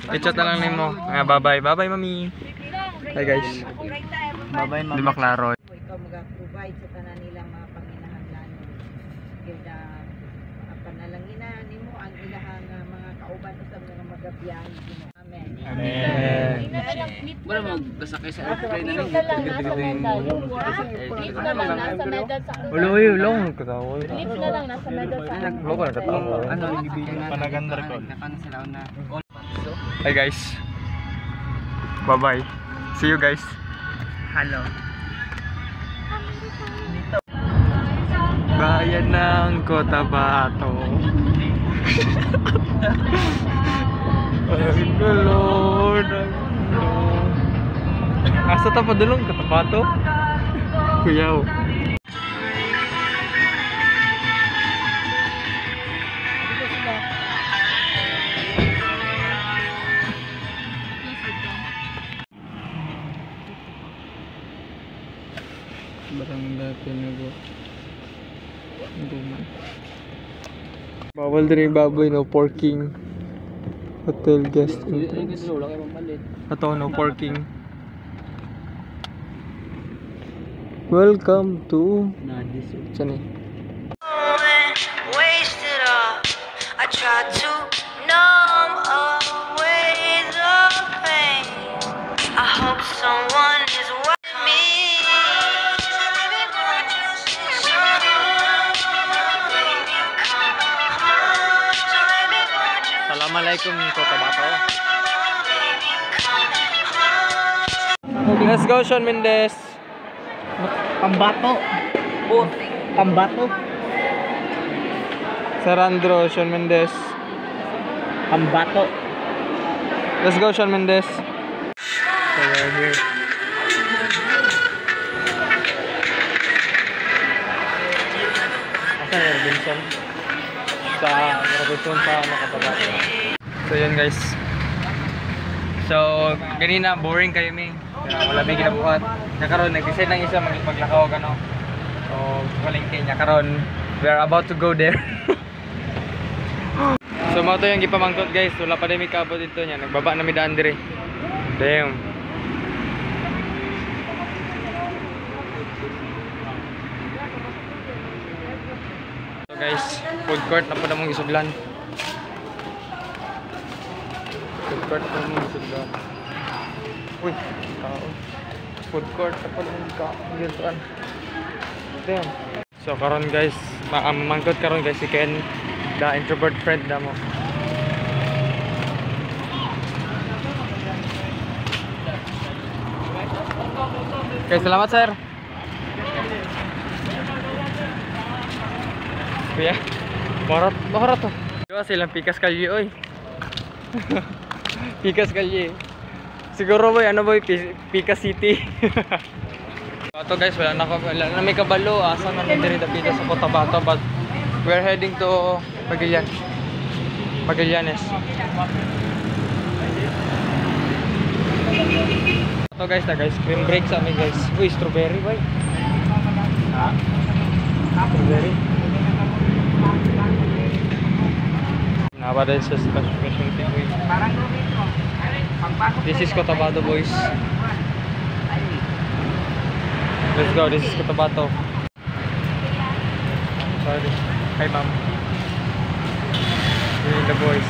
I-chat na lang nimo. Bye-bye. Bye-bye, mami. Hi guys. Bye-bye, ma'am. Di maklaro. Ikaw mag-provide sa tanan nilang mga panginahanglan. Kaya panalanginahan nimo ang ilahang mga kauban usab nga magabiyahe nimo. Amen. Amen. Wala magbasakay sa airplane na lang. Lift na lang nasa medal sa Uloy, ulong katawa. Lift na lang nasa medal sa Lo ko katawa. Ano ang ibigay na? Panaganda ko. Nakano sila na. Hi guys. Bye-bye. See you guys. Hello. Bayan ng Cotabato. Ay, Lord. Asa ta padulong Cotabato? Kuyaw. Barangay Pinago. Duman. Bawal din yung baboy, no porking. Hotel guest entrance. Ato, no porking. Welcome to Chani. Wasted off. I tried to numb away the pain. I hope someone is with me. Assalamualaikum Cotabato. Let's go, Shawn Mendes. Pambato. Pambato. Sarandro, Shawn Mendes. Pambato. Let's go, Shawn Mendes. So we're here. Asa yung Robinson? Sa Robinson sa Cotabato. So yun guys. So ganina boring kayo mi. Wala may ginabuhat. Nakaroon nag-decide lang isa maglakaw gano. So palengke niya karon. We are about to go there. So mo to yung gipamangkot guys. Wala pa din may kabot dito niya. Nagbaba na mi daan dire. Damn. So guys, food court na po na mong isudlan. Food court na po na mong isudlan. Uy, tao. Food court na po na mong gintuan. Damn. So karon guys, mamangkot karon guys si Ken, the introvert friend na mo. Okay, salamat sir. Kuya, marat to. Diba silang pikas kalye oy. Pikas kalye. Siguro boy, ano boy, Pikas City. Ito guys, wala na may kabalo. Asa na nandiri dapita sa Cotabato, but we're heading to Magallanes. Ito guys, cream break sa amin guys. Uy, strawberry boy. Strawberry. Nabada sa specialty boy. This is Cotabato boys. Let's go, this is Cotabato. Sorry. Hi ma'am. The boys.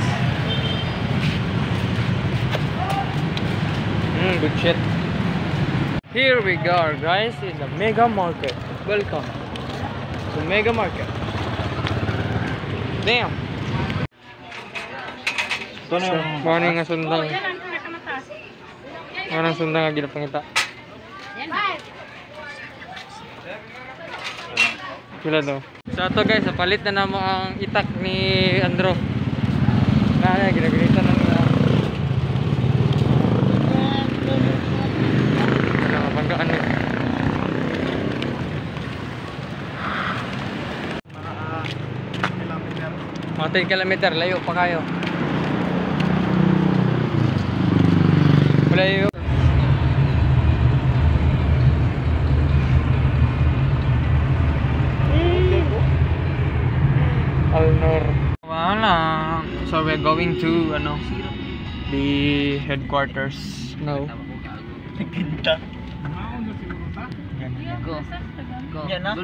Good shit. Here we go guys in the Mega Market. Welcome to Mega Market. Damn. Morning nga sundang. Morning sundang nga ginapangita. Wala daw. So ito guys, palit na naman ang itak ni Andro. Ginaganita na nila. Nakabanggaan eh. Mga 10 kilometer, layo pa kayo. Malayo. Alnor. Wala. So we're going to the headquarters now. Nagkinta. Yan na.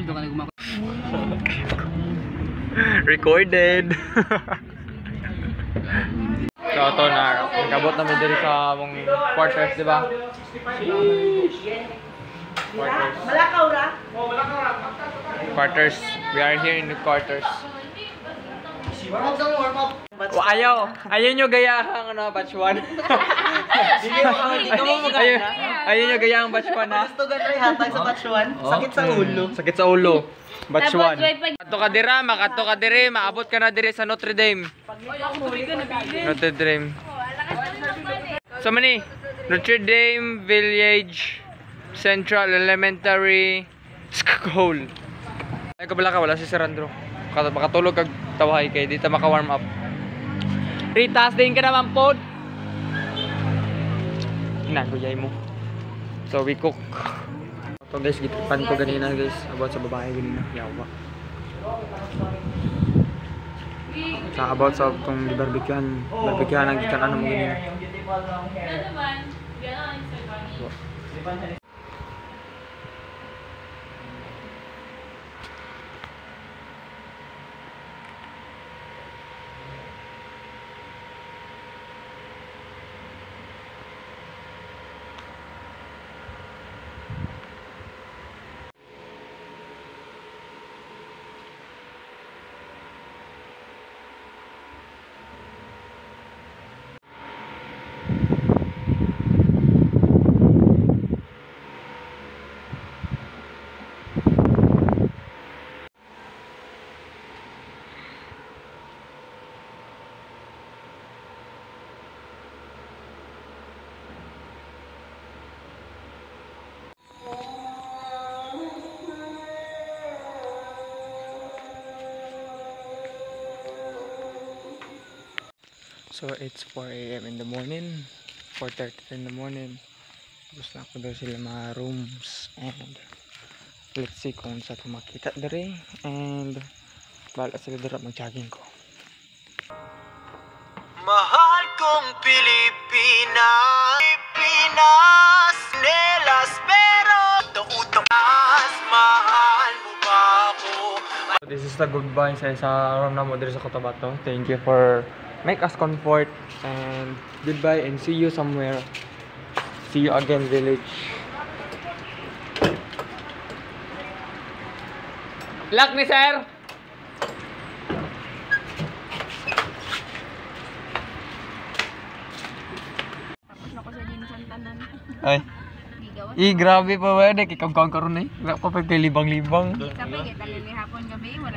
Recorded. So ito na, nagabot namin dito sa among quarters, di ba? Quarters. Malakaw ra? Quarters. We are here in the quarters. Ayaw nyo gayahang ano, batch 1. Ayaw nyo gayahang batch 1 ha? Gusto ka rin hatag sa batch 1. Sakit sa ulo. Sakit sa ulo. Batch Tapos, 1. Kato ka dira, makato ka diri, maabot ka na diri sa Notre Dame. Notre Dame. So many. Notre Dame Village Central Elementary School. Ay kabala ka, wala si Sir Andrew. Makatulog kag tawahay kay dito maka-warm up. Ritas din ka naman pod. Naguyay mo. So we cook. So guys, gitipan ko ganina guys about sa babae ganina. Yawa. Sa about sa tong barbecuehan ang gikan ano mo ganina. So it's 4 AM in the morning, 4:30 in the morning. Tapos na ako daw sila mga rooms and let's see kung saan ito makita dari and bahala sila dira mag-jogging ko. Mahal kong Pilipinas, Pilipinas, nelas pero utak-utak, mahal mo ba ako? So this is the goodbye sa room na mo diri sa Cotabato. Thank you for make us comfort and goodbye and see you somewhere. See you again village. Lock ni sir. Ay. Grabe pa ba na kikagkang karon eh. Wala pa kay libang-libang. Sabi, talili hapon gabi, wala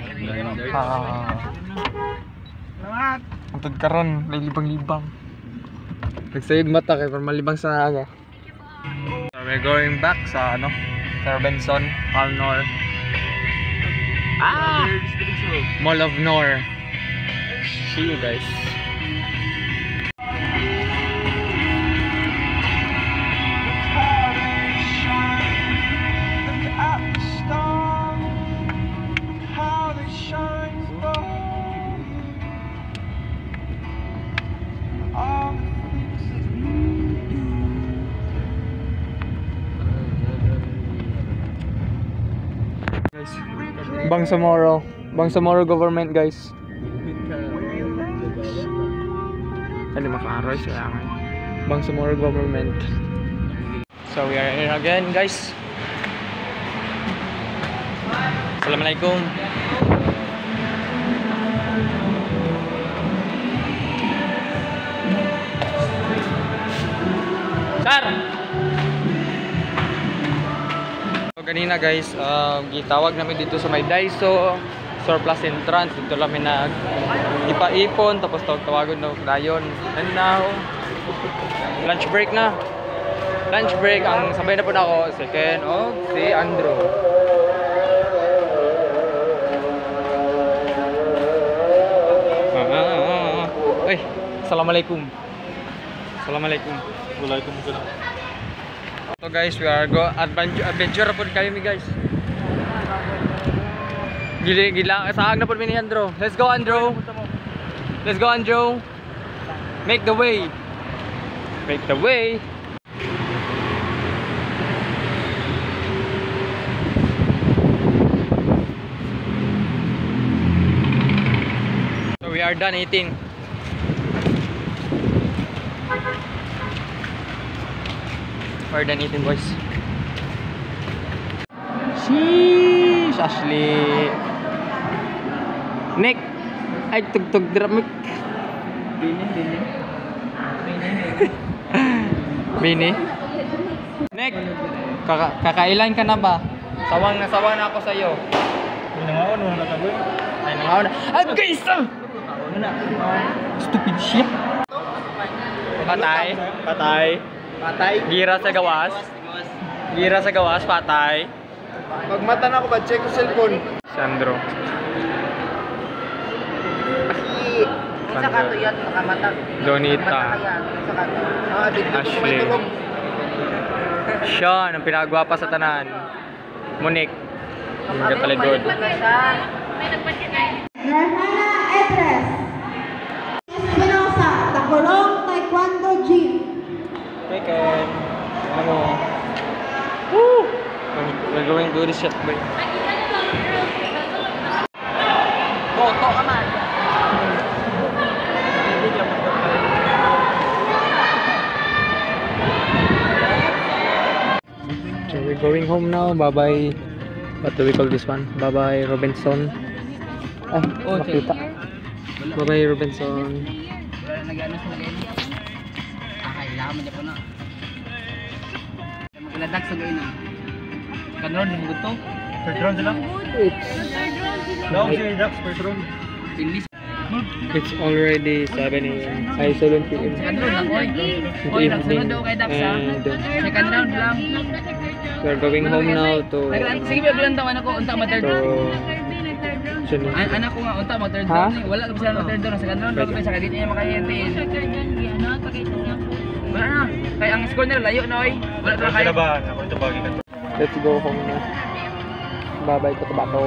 Antod karon, may libang-libang. Nagsayog mata kay para malibang sa aga. So we're going back sa ano, sa Robinson, Alnor. Mall of Nor. See you guys. Bangsamoro government guys. Hindi makaroy siya nga. Bangsamoro government. So we are here again guys. Assalamualaikum. Sir! Kanina guys, gitawag namin dito sa may Daiso surplus entrance. Dito namin ipaipon tapos tawagon na dayon. And now lunch break na. Lunch break ang sabay na po na ako second of si Andrew. Uy, assalamualaikum. Assalamualaikum. Waalaikumsalam. So guys, we are go adventure po kayo mi guys. Gila saag na po mi ni Andrew. Let's go Andrew. Let's go Andrew. Make the way. Make the way. So we are done eating. We're done eating, boys. Sheesh, Ashley. Nick, ay tugtog dramik. Bini. Nick, kakailan ka na ba? Sawang na ako sa iyo. Nangaon mo na taboy. Ay nangaw na. Ay guys! Stupid shit. Patay. Gira sa gawas. Patay. Pag mata na ako ba, check ko cellphone. Sandro. Isa ka to yan, makamata. Donita. Ashley. Sean, ang pinagwapa sa tanan. Monique. Yung kataligod. Norhana Edres. Espinosa, Tacolong Taekwondo Gym. Taken. Ano mo? Woo! We're going to do this shit, boy. Boto ka man. So we're going home now. Bye-bye. What do we call this one? Bye-bye, Robinson. Ay, nakita. Bye-bye, Robinson. Nag-ano sa lagay na? Kailangan mo na. Magladak sa gawin na. Kanron, yung gusto. Third round sila? First round. It's already 7 a.m. Ay, 7 p.m. Second round lang, oy. Oy, nagsunod daw kay Dax ha. Second round lang. We're going home now to... Sige, bilang taon ako, unta ma-third round. Sino? Anak ko nga, unta ma-third Ha? round. Wala ka bisa ma-third round. Second round lang, kaya dito niya makahiyantiin. Wala na. Kaya ang score nila, layo na, oy. Wala na kayo. Let's go home na. Bye-bye, Cotabato.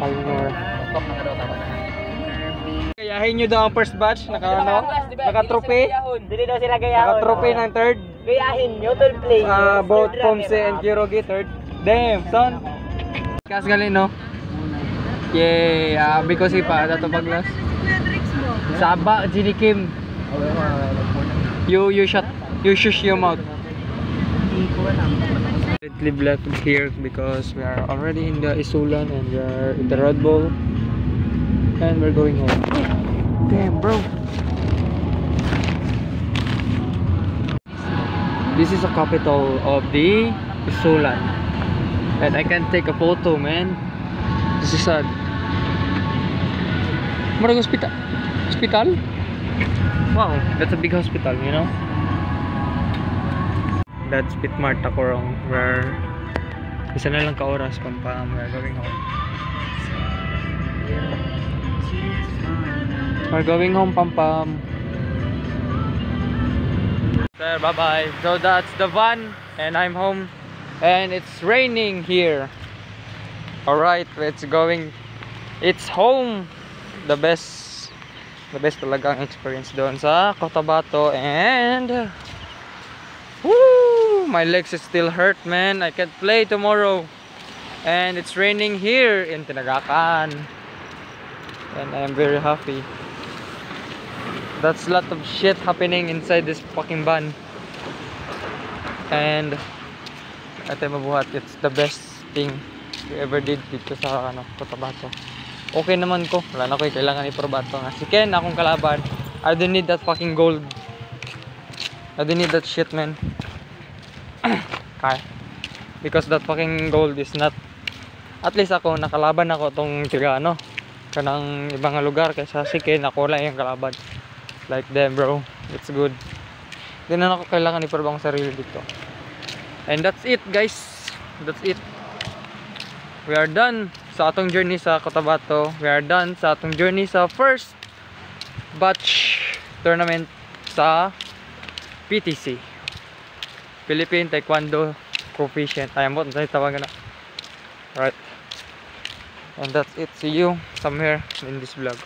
Palmore. Gayahin nyo daw ang first batch. Naka-trophy. Dili daw sila gayahon. Naka-trophy ng third. Gayahin nyo, third place. Both Pomse and Kirogi third. Damn, son. Kas galing, no? Yay, because pa dato paglas. Saba, Gini Kim. You shush your mouth. Currently black here because we are already in the Isulan and we are in the Red Bull and we're going home. Damn, bro. This is the capital of the Isulan and I can't take a photo, man. This is sad. Marag hospital? Wow, that's a big hospital, you know? That's Pitmart Tacorong where isa na lang ka oras pampam we're going home. We're going home, Pampam. Sir, bye-bye. So that's the van and I'm home and it's raining here. Alright, it's home. The best talagang experience doon sa Cotabato and woo, my legs is still hurt, man. I can't play tomorrow and it's raining here in Tinagakan and I am very happy. That's a lot of shit happening inside this fucking van and ate mabuhat, it's the best thing we ever did dito sa Cotabato. Okay naman ko, wala na ko kailangan iprobato nga si Ken akong kalaban. I don't need that fucking gold, I don't need that shit, man. Kaya because that fucking gold is not, at least ako nakalaban ako tong tiga kanang ibang lugar kaysa si Ken ako lang yung kalaban. Like them, bro. It's good. Hindi na ako kailangan iprobang sarili dito. And that's it, guys. That's it. We are done sa atong journey sa Cotabato. We are done sa atong journey sa first batch tournament sa PTC. Philippine Taekwondo Coefficient. Ay, mo sa tawagan na. Right. And that's it. See you somewhere in this vlog.